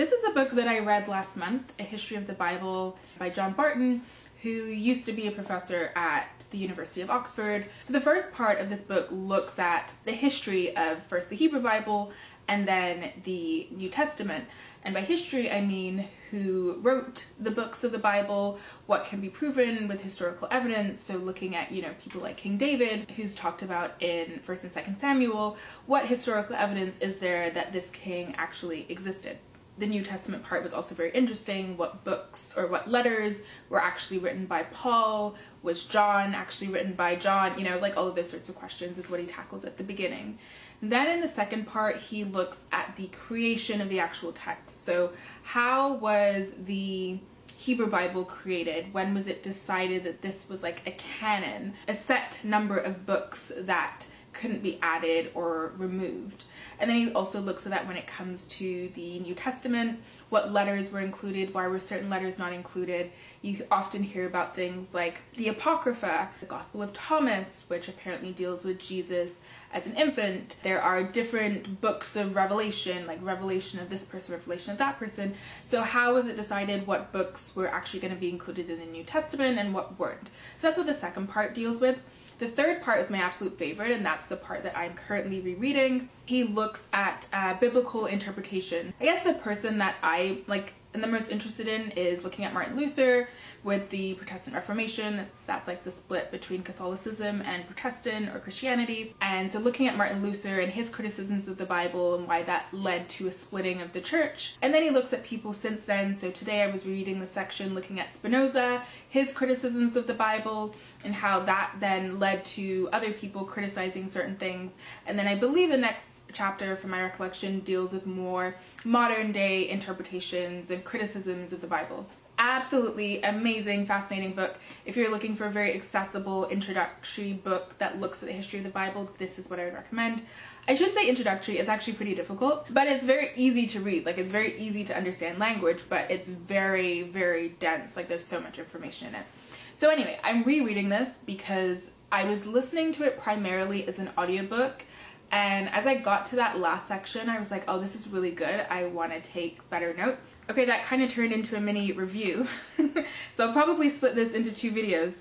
This is a book that I read last month, A History of the Bible by John Barton, who used to be a professor at the University of Oxford. So the first part of this book looks at the history of first the Hebrew Bible and then the New Testament. And by history, I mean who wrote the books of the Bible, what can be proven with historical evidence. So looking at, people like King David, who's talked about in 1st and 2nd Samuel, what historical evidence is there that this king actually existed? The New Testament part was also very interesting. What books or what letters were actually written by Paul? Was John actually written by John? Like all of those sorts of questions is what he tackles at the beginning. Then in the second part, he looks at the creation of the actual text. So how was the Hebrew Bible created? When was it decided that this was like a canon, a set number of books that couldn't be added or removed? And then he also looks at that when it comes to the New Testament, what letters were included, why were certain letters not included. You often hear about things like the Apocrypha, the Gospel of Thomas, which apparently deals with Jesus as an infant. There are different books of Revelation, like revelation of this person, revelation of that person. So how was it decided what books were actually going to be included in the New Testament and what weren't? So that's what the second part deals with. The third part is my absolute favorite, and that's the part that I'm currently rereading. He looks at biblical interpretation. I guess the person that I am the most interested in is looking at Martin Luther with the Protestant Reformation. That's like the split between Catholicism and Protestant or Christianity. And so looking at Martin Luther and his criticisms of the Bible and why that led to a splitting of the church. And then he looks at people since then. So today I was reading the section looking at Spinoza, his criticisms of the Bible, and how that then led to other people criticizing certain things. And then I believe the next chapter, from my recollection, deals with more modern day interpretations and criticisms of the Bible. Absolutely amazing, fascinating book. If you're looking for a very accessible introductory book that looks at the history of the Bible, this is what I would recommend. I should say introductory, it's actually pretty difficult, but it's very easy to read. Like, it's very easy to understand language, but it's very, very dense. Like, there's so much information in it. So anyway, I'm rereading this because I was listening to it primarily as an audiobook. And as I got to that last section, I was like, oh, this is really good. I want to take better notes. Okay, that kind of turned into a mini review. So I'll probably split this into 2 videos.